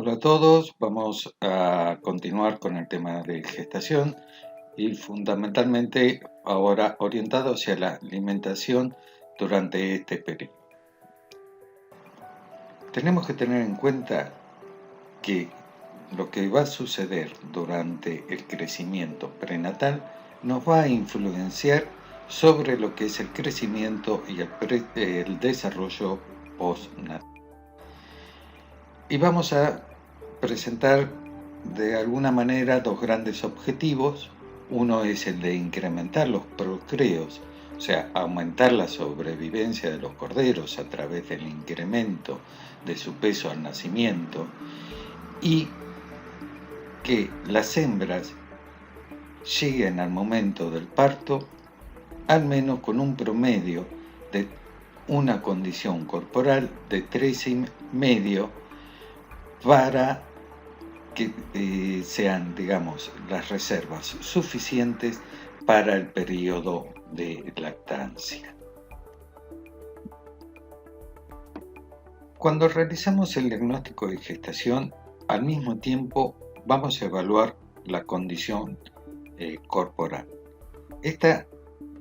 Hola a todos, vamos a continuar con el tema de gestación y fundamentalmente ahora orientado hacia la alimentación durante este periodo. Tenemos que tener en cuenta que lo que va a suceder durante el crecimiento prenatal nos va a influenciar sobre lo que es el crecimiento y el desarrollo postnatal. Y vamos a presentar de alguna manera dos grandes objetivos. Uno es el de incrementar los procreos, o sea, aumentar la sobrevivencia de los corderos a través del incremento de su peso al nacimiento, y que las hembras lleguen al momento del parto al menos con un promedio de una condición corporal de 3,5 para que sean, digamos, las reservas suficientes para el periodo de lactancia. Cuando realizamos el diagnóstico de gestación, al mismo tiempo vamos a evaluar la condición corporal. Esta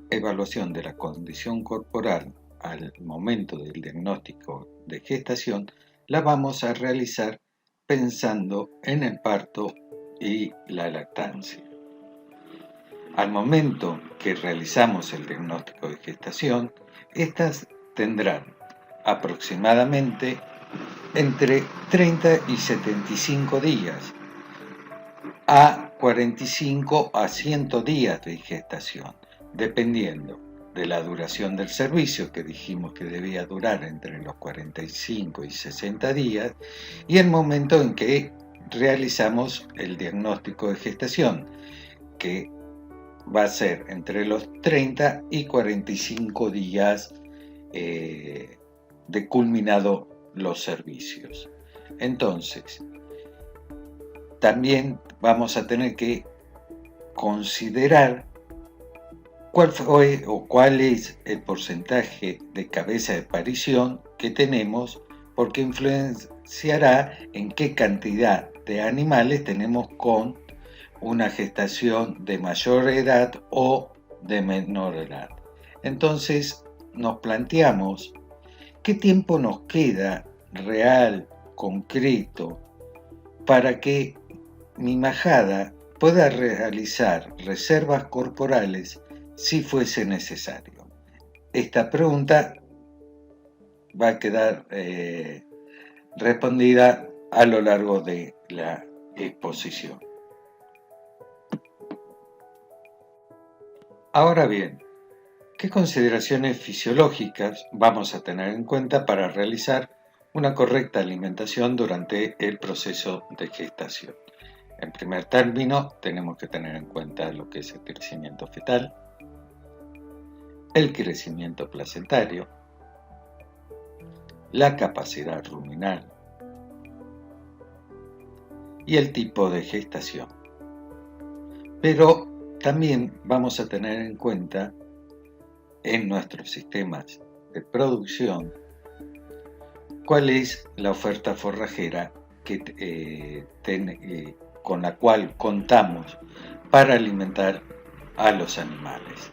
evaluación de la condición corporal al momento del diagnóstico de gestación la vamos a realizar pensando en el parto y la lactancia. Al momento que realizamos el diagnóstico de gestación, estas tendrán aproximadamente entre 30 y 75 días a 45 a 100 días de gestación, dependiendo de la duración del servicio, que dijimos que debía durar entre los 45 y 60 días, y el momento en que realizamos el diagnóstico de gestación, que va a ser entre los 30 y 45 días de culminado los servicios. Entonces, también vamos a tener que considerar cuál es el porcentaje de cabeza de parición que tenemos, porque influenciará en qué cantidad de animales tenemos con una gestación de mayor edad o de menor edad. Entonces nos planteamos qué tiempo nos queda real, concreto, para que mi majada pueda realizar reservas corporales si fuese necesario. Esta pregunta va a quedar respondida a lo largo de la exposición. Ahora bien, ¿qué consideraciones fisiológicas vamos a tener en cuenta para realizar una correcta alimentación durante el proceso de gestación? En primer término, tenemos que tener en cuenta lo que es el crecimiento fetal, el crecimiento placentario, la capacidad ruminal y el tipo de gestación. Pero también vamos a tener en cuenta en nuestros sistemas de producción cuál es la oferta forrajera con la cual contamos para alimentar a los animales.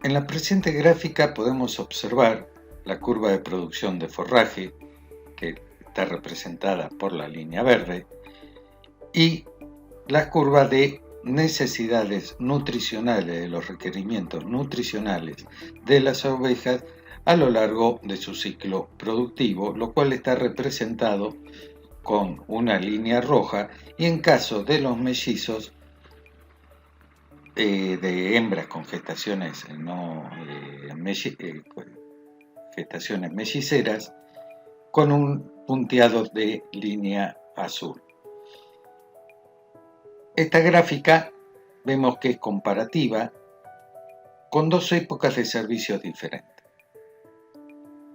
En la presente gráfica podemos observar la curva de producción de forraje, que está representada por la línea verde, y la curva de necesidades nutricionales, de los requerimientos nutricionales de las ovejas a lo largo de su ciclo productivo, lo cual está representado con una línea roja, y en caso de los mellizos, de hembras con gestaciones gestaciones melliceras, con un punteado de línea azul. Esta gráfica vemos que es comparativa con dos épocas de servicios diferentes.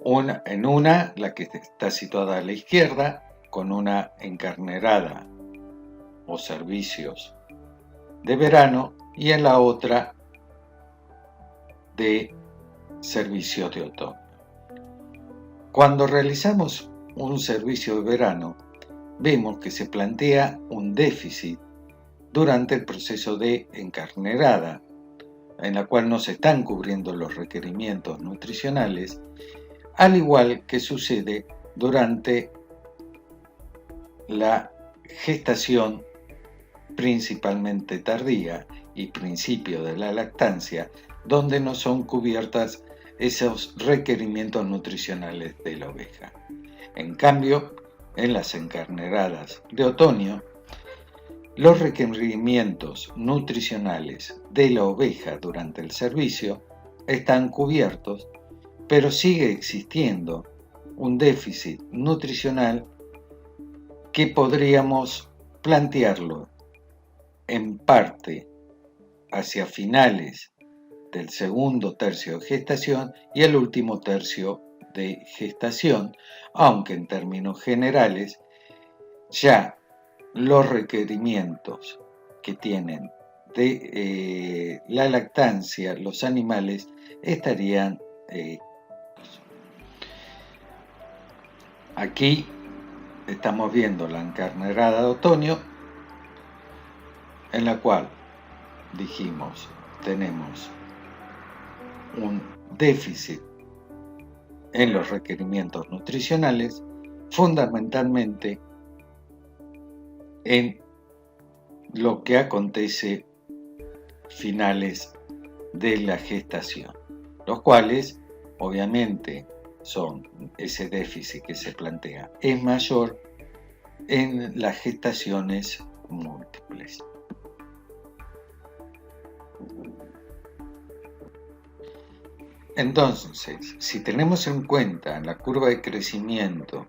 La que está situada a la izquierda, con una encarnerada o servicios de verano, y en la otra de servicios de otoño. Cuando realizamos un servicio de verano, vemos que se plantea un déficit durante el proceso de encarnerada, en la cual no se están cubriendo los requerimientos nutricionales, al igual que sucede durante la gestación principalmente tardía y principio de la lactancia, donde no son cubiertas esos requerimientos nutricionales de la oveja. En cambio, en las encarneradas de otoño, los requerimientos nutricionales de la oveja durante el servicio están cubiertos, pero sigue existiendo un déficit nutricional que podríamos plantearlo en parte hacia finales del segundo tercio de gestación y el último tercio de gestación, aunque en términos generales ya los requerimientos que tienen de la lactancia los animales estarían aquí estamos viendo la encarnerada de otoño, en la cual dijimos tenemos un déficit en los requerimientos nutricionales, fundamentalmente en lo que acontece finales de la gestación, los cuales obviamente son ese déficit que se plantea es mayor en las gestaciones múltiples. Entonces, si tenemos en cuenta la curva de crecimiento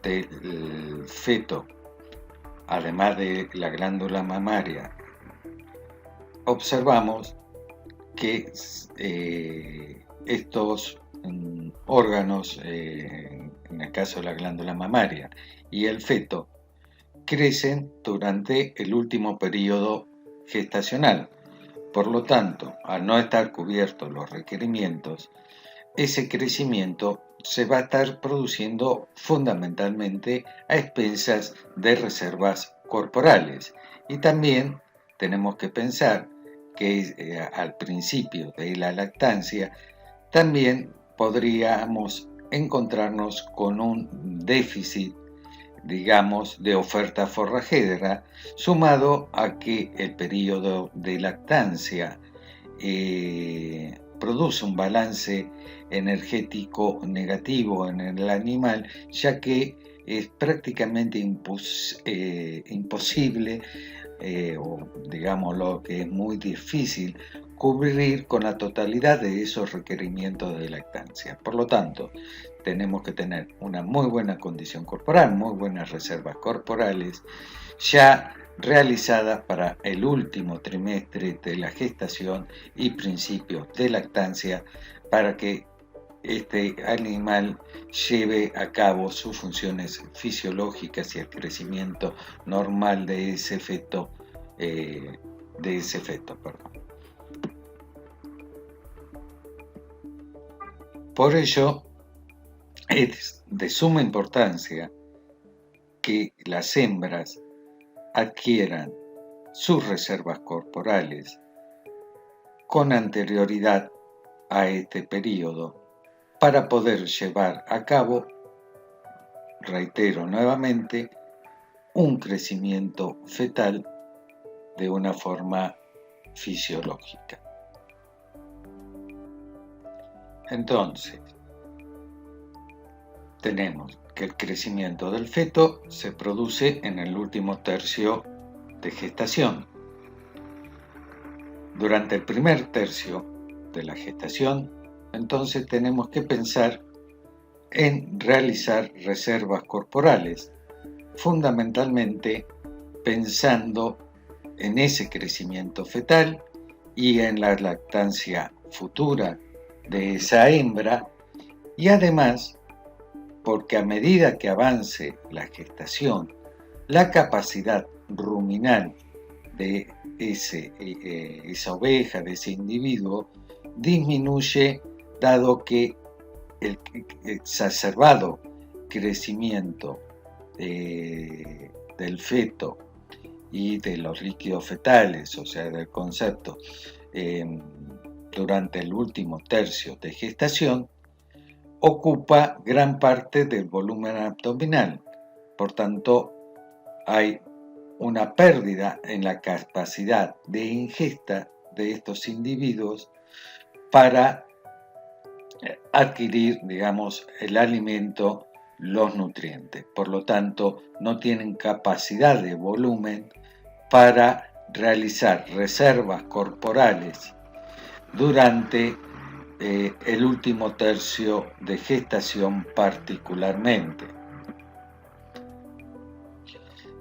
del feto, además de la glándula mamaria, observamos que estos órganos, en el caso de la glándula mamaria y el feto, crecen durante el último periodo gestacional. Por lo tanto, al no estar cubiertos los requerimientos, ese crecimiento se va a estar produciendo fundamentalmente a expensas de reservas corporales. Y también tenemos que pensar que al principio de la lactancia también podríamos encontrarnos con un déficit, digamos, de oferta forrajera, sumado a que el periodo de lactancia produce un balance energético negativo en el animal, ya que es prácticamente imposible, o digamos lo que es muy difícil, cubrir con la totalidad de esos requerimientos de lactancia. Por lo tanto, tenemos que tener una muy buena condición corporal, muy buenas reservas corporales, ya realizadas para el último trimestre de la gestación y principios de lactancia, para que este animal lleve a cabo sus funciones fisiológicas y el crecimiento normal de ese feto, Por ello, es de suma importancia que las hembras adquieran sus reservas corporales con anterioridad a este periodo para poder llevar a cabo, reitero nuevamente, un crecimiento fetal de una forma fisiológica. Entonces, tenemos que el crecimiento del feto se produce en el último tercio de gestación. Durante el primer tercio de la gestación, entonces tenemos que pensar en realizar reservas corporales, fundamentalmente pensando en ese crecimiento fetal y en la lactancia futura de esa hembra, y además porque a medida que avance la gestación, la capacidad ruminal de esa oveja, de ese individuo, disminuye, dado que el exacerbado crecimiento del feto y de los líquidos fetales, o sea, del concepto, durante el último tercio de gestación, ocupa gran parte del volumen abdominal. Por tanto, hay una pérdida en la capacidad de ingesta de estos individuos para adquirir, digamos, el alimento, los nutrientes. Por lo tanto, no tienen capacidad de volumen para realizar reservas corporales durante el último tercio de gestación particularmente.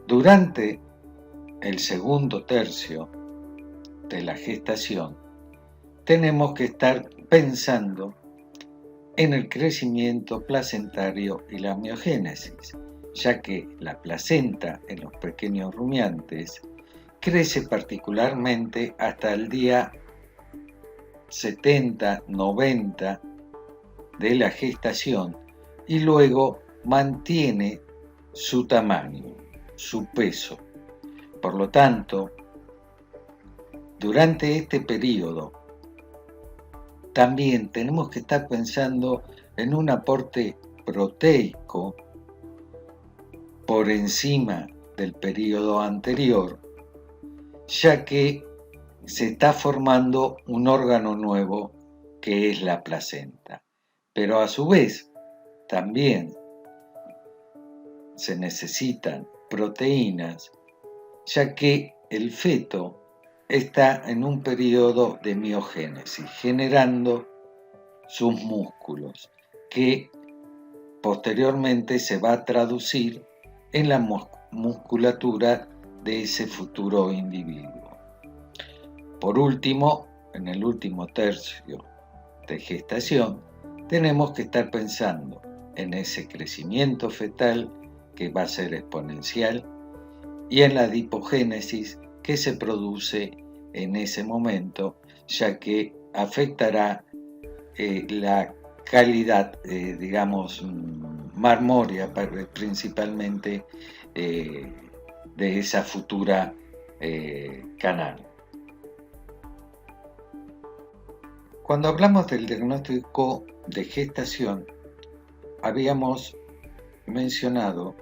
Durante el segundo tercio de la gestación, tenemos que estar pensando en el crecimiento placentario y la miogénesis, ya que la placenta en los pequeños rumiantes crece particularmente hasta el día 70, 90 de la gestación y luego mantiene su tamaño, su peso. Por lo tanto, durante este periodo también tenemos que estar pensando en un aporte proteico por encima del periodo anterior, ya que se está formando un órgano nuevo que es la placenta. Pero a su vez, también se necesitan proteínas, ya que el feto está en un periodo de miogénesis, generando sus músculos, que posteriormente se va a traducir en la musculatura de ese futuro individuo. Por último, en el último tercio de gestación, tenemos que estar pensando en ese crecimiento fetal que va a ser exponencial y en la adipogénesis que se produce en ese momento, ya que afectará la calidad, digamos, marmórea, principalmente de esa futura canal. Cuando hablamos del diagnóstico de gestación, habíamos mencionado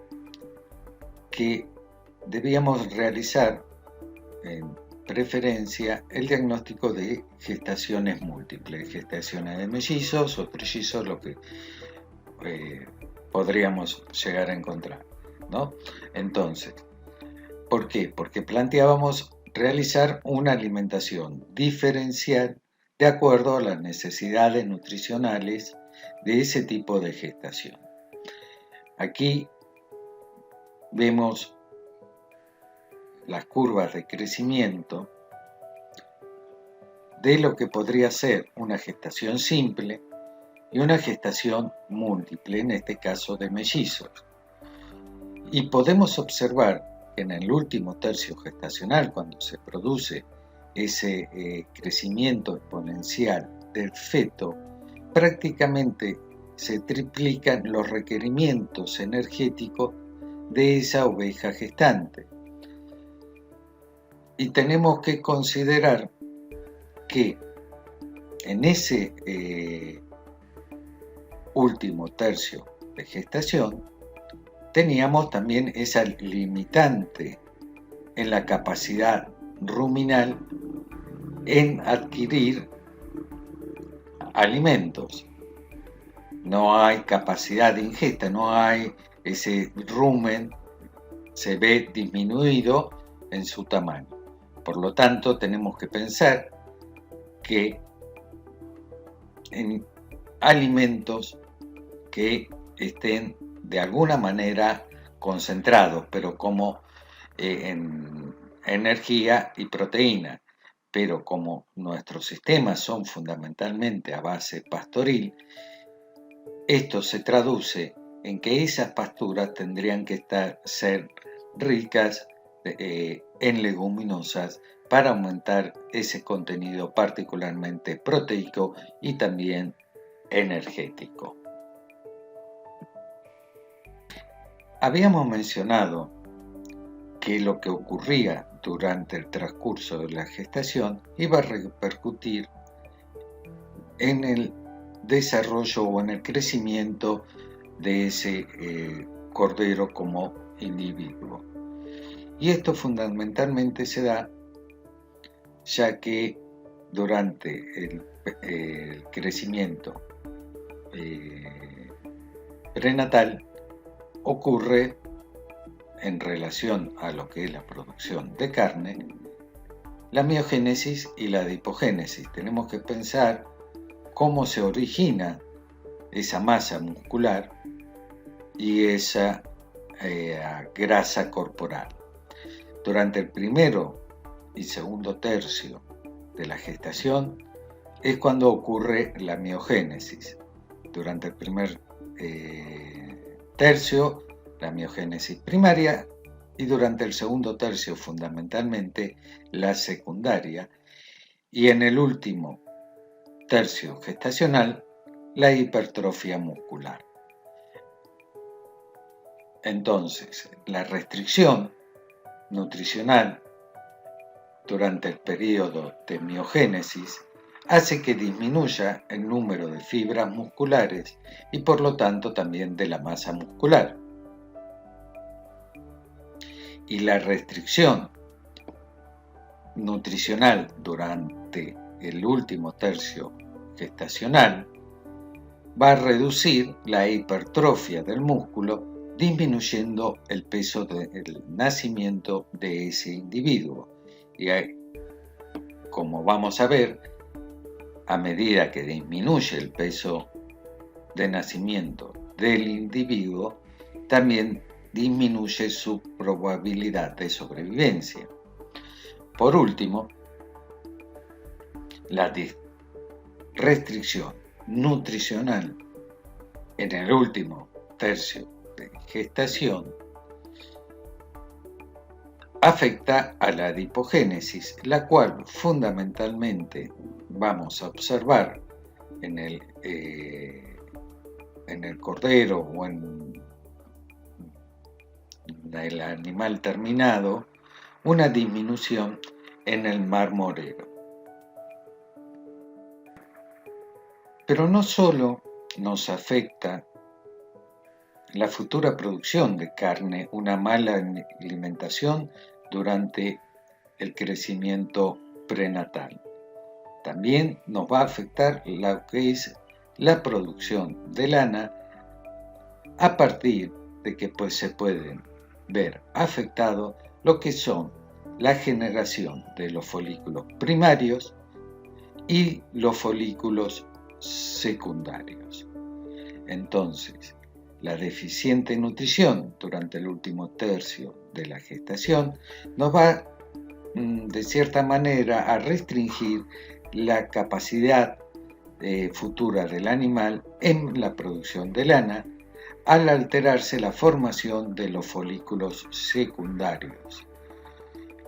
que debíamos realizar en preferencia el diagnóstico de gestaciones múltiples, gestaciones de mellizos o trillizos, lo que podríamos llegar a encontrar, ¿no? Entonces, ¿por qué? Porque planteábamos realizar una alimentación diferencial de acuerdo a las necesidades nutricionales de ese tipo de gestación. Aquí vemos las curvas de crecimiento de lo que podría ser una gestación simple y una gestación múltiple, en este caso de mellizos. Y podemos observar que en el último tercio gestacional, cuando se produce ese crecimiento exponencial del feto, prácticamente se triplican los requerimientos energéticos de esa oveja gestante. Y tenemos que considerar que en ese último tercio de gestación teníamos también esa limitante en la capacidad ruminal en adquirir alimentos. No hay capacidad de ingesta, no hay ese rumen, se ve disminuido en su tamaño. Por lo tanto, tenemos que pensar que en alimentos que estén de alguna manera concentrados, pero como en energía y proteína. Pero como nuestros sistemas son fundamentalmente a base pastoril, esto se traduce en que esas pasturas tendrían que ser ricas en leguminosas para aumentar ese contenido particularmente proteico y también energético. Habíamos mencionado que lo que ocurría durante el transcurso de la gestación iba a repercutir en el desarrollo o en el crecimiento de ese cordero como individuo. Y esto fundamentalmente se da ya que durante el crecimiento prenatal ocurre en relación a lo que es la producción de carne, la miogénesis y la adipogénesis. Tenemos que pensar cómo se origina esa masa muscular y esa grasa corporal. Durante el primero y segundo tercio de la gestación es cuando ocurre la miogénesis. Durante el primer tercio, la miogénesis primaria, y durante el segundo tercio, fundamentalmente, la secundaria, y en el último tercio gestacional, la hipertrofia muscular. Entonces, la restricción nutricional durante el periodo de miogénesis hace que disminuya el número de fibras musculares y por lo tanto también de la masa muscular. Y la restricción nutricional durante el último tercio gestacional va a reducir la hipertrofia del músculo, disminuyendo el peso del nacimiento de ese individuo. Y como vamos a ver, a medida que disminuye el peso de nacimiento del individuo, también disminuye su probabilidad de sobrevivencia. Por último, la restricción nutricional en el último tercio de gestación afecta a la adipogénesis, la cual fundamentalmente vamos a observar en el cordero o en el animal terminado, una disminución en el marmorero. Pero no solo nos afecta la futura producción de carne, una mala alimentación durante el crecimiento prenatal. También nos va a afectar lo que es la producción de lana, a partir de que se pueden ver afectado lo que son la generación de los folículos primarios y los folículos secundarios. Entonces, la deficiente nutrición durante el último tercio de la gestación nos va de cierta manera a restringir la capacidad futura del animal en la producción de lana, al alterarse la formación de los folículos secundarios.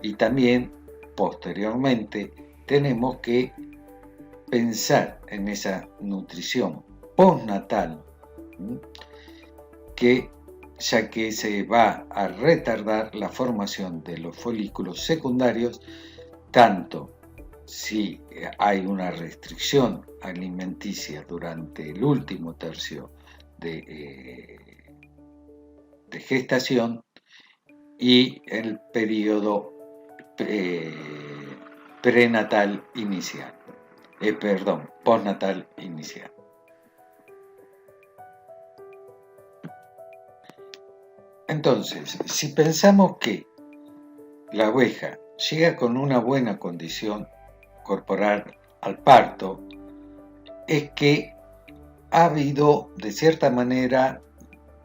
Y también, posteriormente, tenemos que pensar en esa nutrición postnatal, ya que se va a retardar la formación de los folículos secundarios, tanto si hay una restricción alimenticia durante el último tercio de gestación y el periodo postnatal inicial. Entonces, si pensamos que la oveja llega con una buena condición corporal al parto, es que ha habido de cierta manera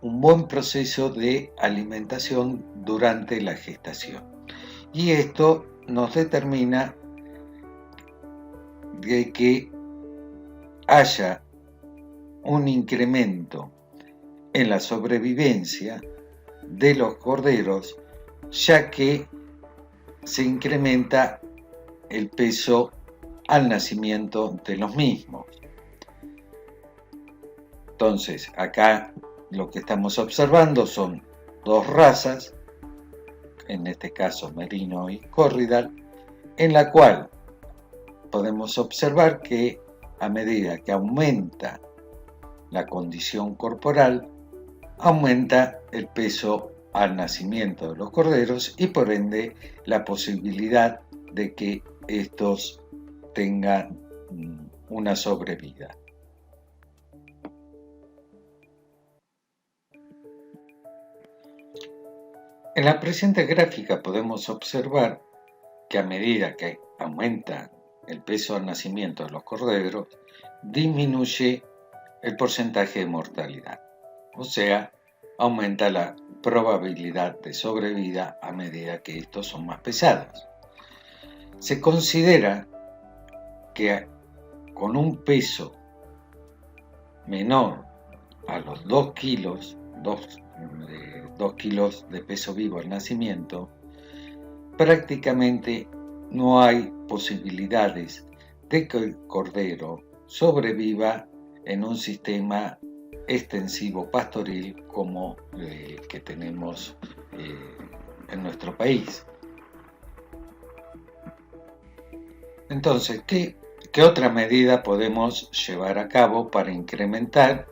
un buen proceso de alimentación durante la gestación. Y esto nos determina de que haya un incremento en la sobrevivencia de los corderos, ya que se incrementa el peso al nacimiento de los mismos. Entonces, acá lo que estamos observando son dos razas, en este caso merino y corridal, en la cual podemos observar que a medida que aumenta la condición corporal, aumenta el peso al nacimiento de los corderos y por ende la posibilidad de que estos tengan una sobrevida. En la presente gráfica podemos observar que a medida que aumenta el peso al nacimiento de los corderos, disminuye el porcentaje de mortalidad, o sea, aumenta la probabilidad de sobrevida a medida que estos son más pesados. Se considera que con un peso menor a los 2 kilos, 2 kilos de peso vivo al nacimiento, prácticamente no hay posibilidades de que el cordero sobreviva en un sistema extensivo pastoril como el que tenemos en nuestro país. Entonces, ¿qué otra medida podemos llevar a cabo para incrementar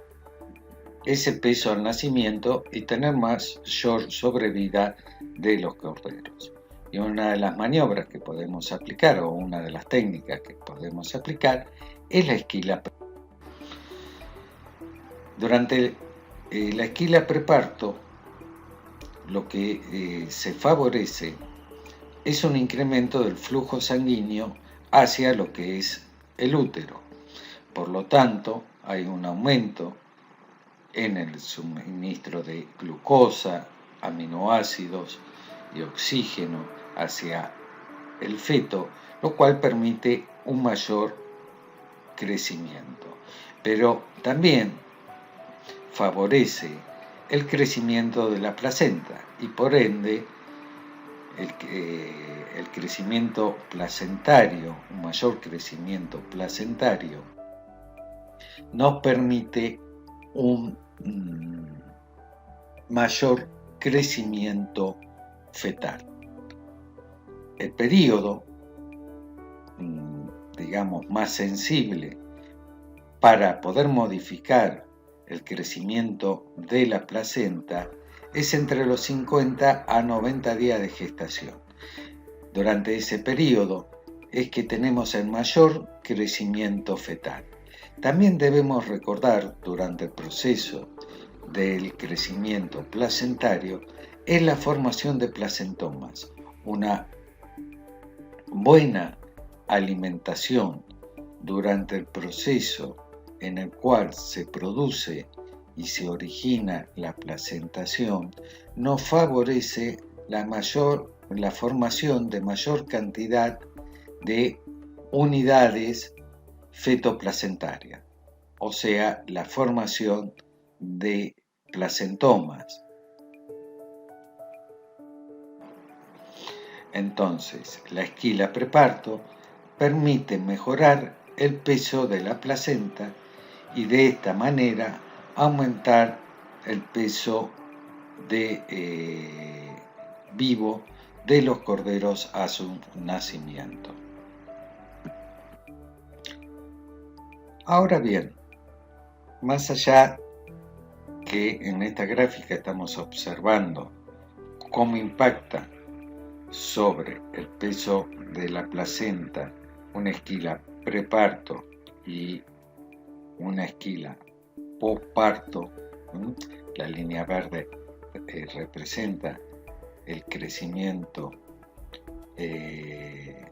ese peso al nacimiento y tener mayor sobrevida de los corderos? Y una de las maniobras que podemos aplicar, o una de las técnicas que podemos aplicar, es la esquila. Durante la esquila preparto, lo que se favorece es un incremento del flujo sanguíneo hacia lo que es el útero. Por lo tanto, hay un aumento en el suministro de glucosa, aminoácidos y oxígeno hacia el feto, lo cual permite un mayor crecimiento. Pero también favorece el crecimiento de la placenta y por ende el crecimiento placentario, un mayor crecimiento placentario, nos permite un mayor crecimiento fetal. El periodo, digamos, más sensible para poder modificar el crecimiento de la placenta es entre los 50 a 90 días de gestación. Durante ese periodo es que tenemos el mayor crecimiento fetal. También debemos recordar durante el proceso del crecimiento placentario es la formación de placentomas. Una buena alimentación durante el proceso en el cual se produce y se origina la placentación nos favorece la formación de mayor cantidad de unidades fetoplacentarias, o sea, la formación de placentomas. Entonces, la esquila preparto permite mejorar el peso de la placenta y de esta manera aumentar el peso vivo de los corderos a su nacimiento. Ahora bien, más allá que en esta gráfica estamos observando cómo impacta sobre el peso de la placenta una esquila preparto y una esquila posparto, la línea verde representa el crecimiento de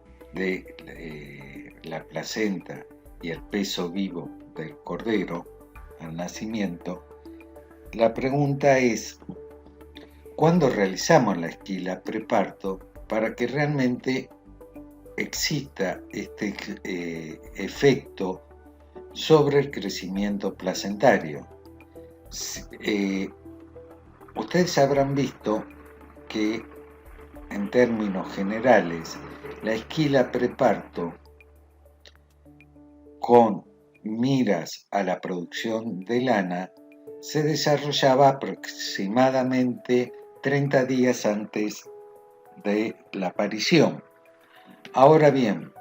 la placenta y el peso vivo del cordero al nacimiento. La pregunta es, ¿cuándo realizamos la esquila preparto para que realmente exista este efecto sobre el crecimiento placentario? Ustedes habrán visto que en términos generales la esquila preparto con miras a la producción de lana se desarrollaba aproximadamente 30 días antes de la aparición. Ahora bien,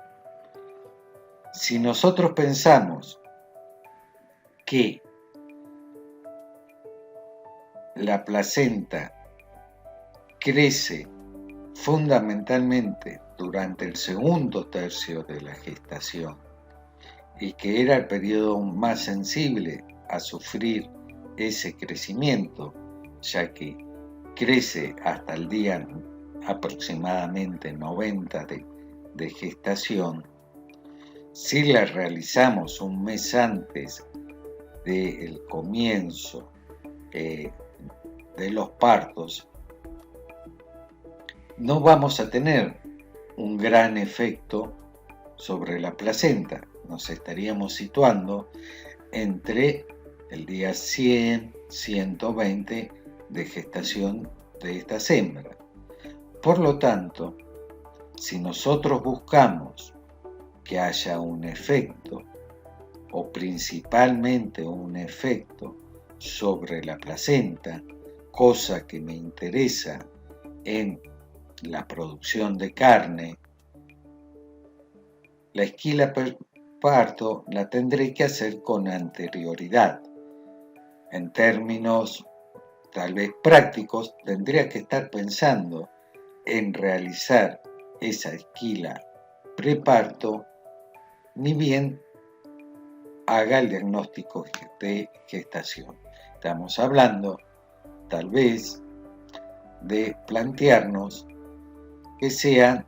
si nosotros pensamos que la placenta crece fundamentalmente durante el segundo tercio de la gestación y que era el periodo más sensible a sufrir ese crecimiento, ya que crece hasta el día aproximadamente 90 de gestación, si la realizamos un mes antes del comienzo de los partos, no vamos a tener un gran efecto sobre la placenta. Nos estaríamos situando entre el día 100, 120 de gestación de estas hembras. Por lo tanto, si nosotros buscamos que haya un efecto, o principalmente un efecto sobre la placenta, cosa que me interesa en la producción de carne, la esquila preparto la tendré que hacer con anterioridad. En términos tal vez prácticos, tendría que estar pensando en realizar esa esquila preparto, ni bien haga el diagnóstico de gestación. Estamos hablando tal vez de plantearnos que sean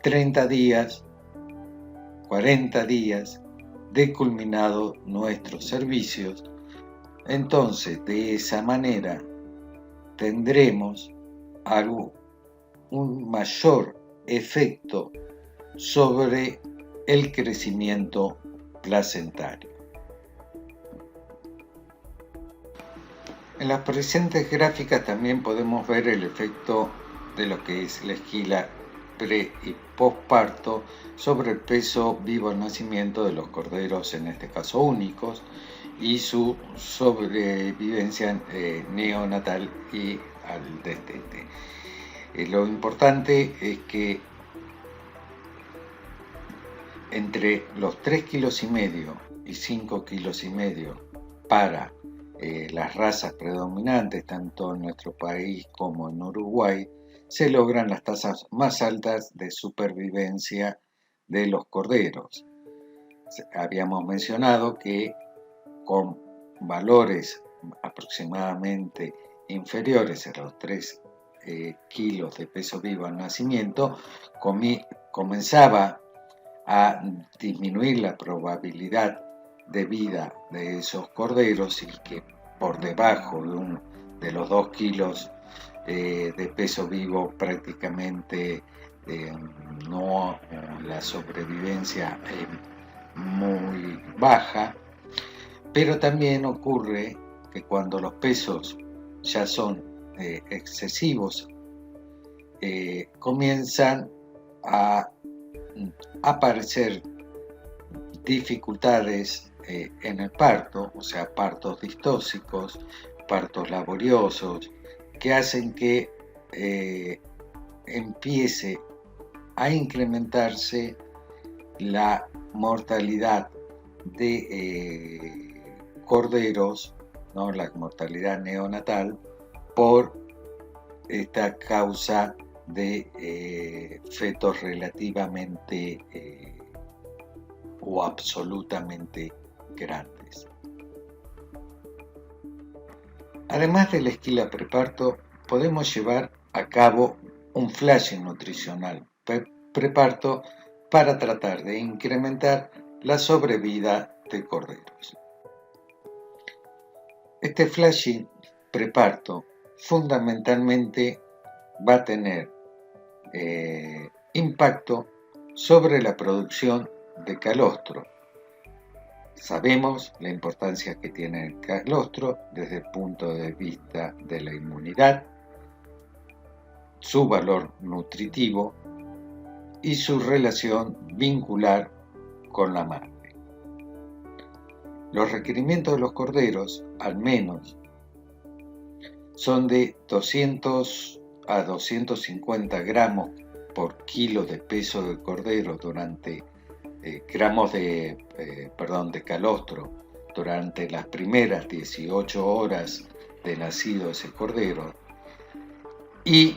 30 días, 40 días de culminado nuestros servicios. Entonces, de esa manera tendremos un mayor efecto sobre el crecimiento placentario. En las presentes gráficas también podemos ver el efecto de lo que es la esquila pre y posparto sobre el peso vivo al nacimiento de los corderos, en este caso únicos, y su sobrevivencia neonatal y al destete. Lo importante es que entre los 3,5 kilos y 5,5 kilos para las razas predominantes, tanto en nuestro país como en Uruguay, se logran las tasas más altas de supervivencia de los corderos. Habíamos mencionado que con valores aproximadamente inferiores a los 3 kilos de peso vivo al nacimiento, comenzaba a disminuir la probabilidad de vida de esos corderos, y que por debajo de los 2 kilos de peso vivo prácticamente la sobrevivencia es muy baja. Pero también ocurre que cuando los pesos ya son excesivos, comienzan a aparecer dificultades en el parto, o sea, partos distóxicos, partos laboriosos, que hacen que empiece a incrementarse la mortalidad de corderos, ¿no? La mortalidad neonatal, por esta causa de fetos relativamente o absolutamente grandes. Además de la esquila preparto, podemos llevar a cabo un flashing nutricional preparto para tratar de incrementar la sobrevida de corderos. Este flashing preparto fundamentalmente va a tener impacto sobre la producción de calostro. Sabemos la importancia que tiene el calostro desde el punto de vista de la inmunidad, su valor nutritivo y su relación vincular con la madre. Los requerimientos de los corderos, al menos son de 200 a 250 gramos por kilo de peso de cordero de calostro durante las primeras 18 horas de nacido ese cordero, y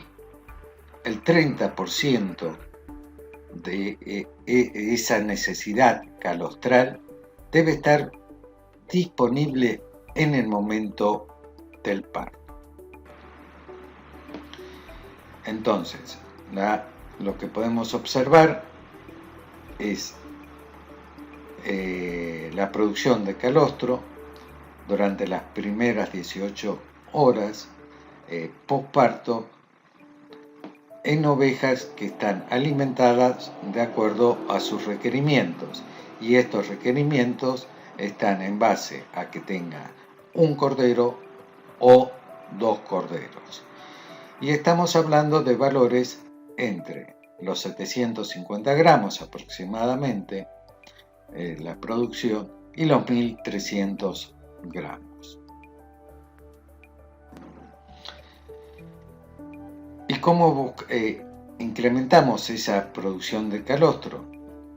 el 30% de esa necesidad calostral debe estar disponible en el momento del parto. Entonces, lo que podemos observar es la producción de calostro durante las primeras 18 horas postparto en ovejas que están alimentadas de acuerdo a sus requerimientos, y estos requerimientos están en base a que tenga un cordero o 2 corderos. Y estamos hablando de valores entre los 750 gramos aproximadamente, la producción, y los 1300 gramos. ¿Y cómo incrementamos esa producción de calostro?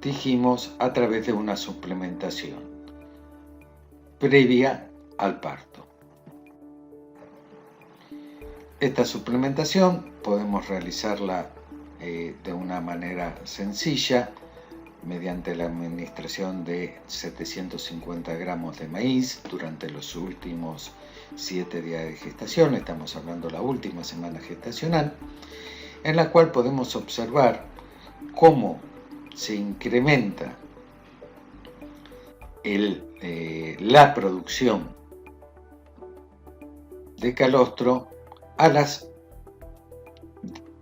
Dijimos a través de una suplementación previa al parto. Esta suplementación podemos realizarla de una manera sencilla mediante la administración de 750 gramos de maíz durante los últimos 7 días de gestación, estamos hablando de la última semana gestacional, en la cual podemos observar cómo se incrementa la producción de calostro a las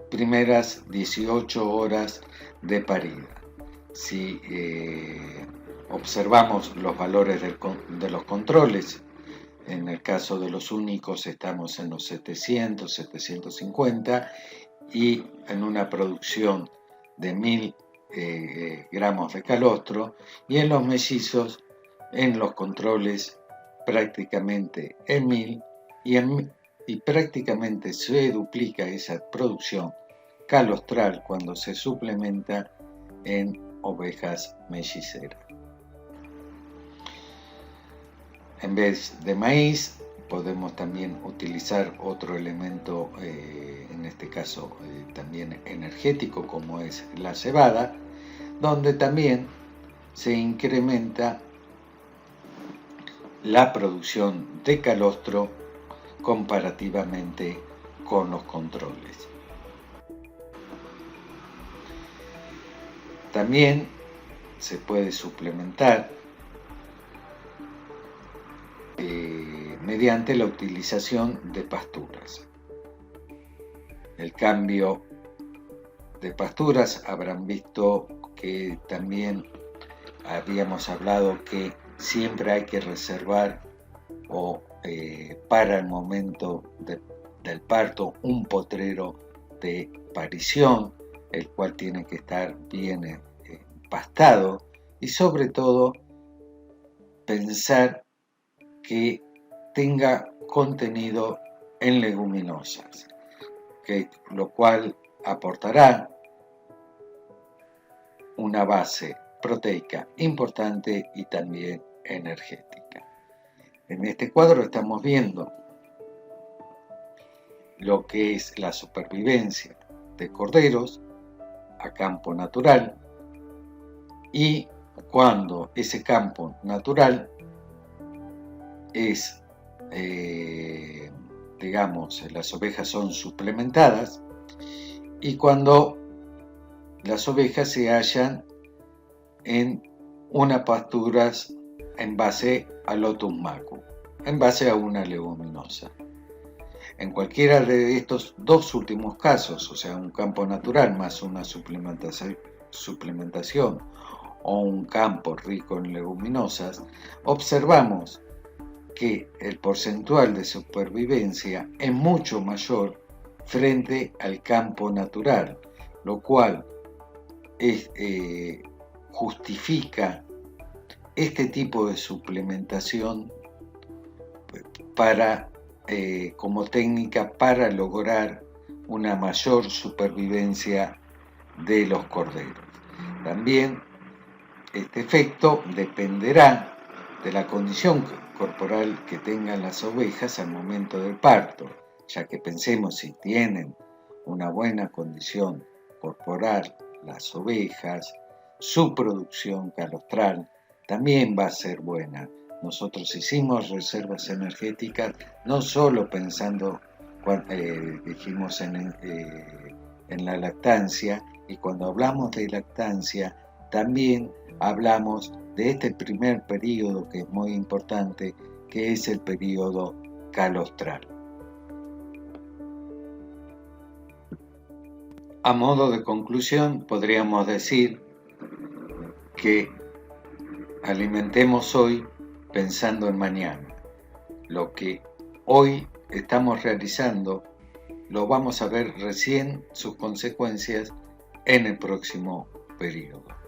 primeras 18 horas de parida. Si observamos los valores de los controles, en el caso de los únicos estamos en los 700, 750, y en una producción de 1000 gramos de calostro, y en los mellizos, en los controles prácticamente en 1000, y prácticamente se duplica esa producción calostral cuando se suplementa en ovejas melliceras. En vez de maíz podemos también utilizar otro elemento, en este caso también energético, como es la cebada, donde también se incrementa la producción de calostro comparativamente con los controles. También se puede suplementar mediante la utilización de pasturas. El cambio de pasturas, habrán visto que también habíamos hablado que siempre hay que reservar para el momento del parto un potrero de parición, el cual tiene que estar bien pastado, y sobre todo pensar que tenga contenido en leguminosas, lo cual aportará una base proteica importante y también energética. En este cuadro estamos viendo lo que es la supervivencia de corderos a campo natural, y cuando ese campo natural es, las ovejas son suplementadas, y cuando las ovejas se hallan en unas pasturas en base al Lotus Macu, en base a una leguminosa. En cualquiera de estos dos últimos casos, o sea, un campo natural más una suplementación o un campo rico en leguminosas, observamos que el porcentual de supervivencia es mucho mayor frente al campo natural, lo cual justifica este tipo de suplementación para como técnica para lograr una mayor supervivencia de los corderos. También este efecto dependerá de la condición corporal que tengan las ovejas al momento del parto, ya que pensemos si tienen una buena condición corporal las ovejas, su producción calostral también va a ser buena. Nosotros hicimos reservas energéticas no solo pensando, dijimos en la lactancia, y cuando hablamos de lactancia también hablamos de este primer periodo que es muy importante, que es el periodo calostral. A modo de conclusión, podríamos decir que alimentemos hoy pensando en mañana. Lo que hoy estamos realizando lo vamos a ver recién sus consecuencias en el próximo periodo.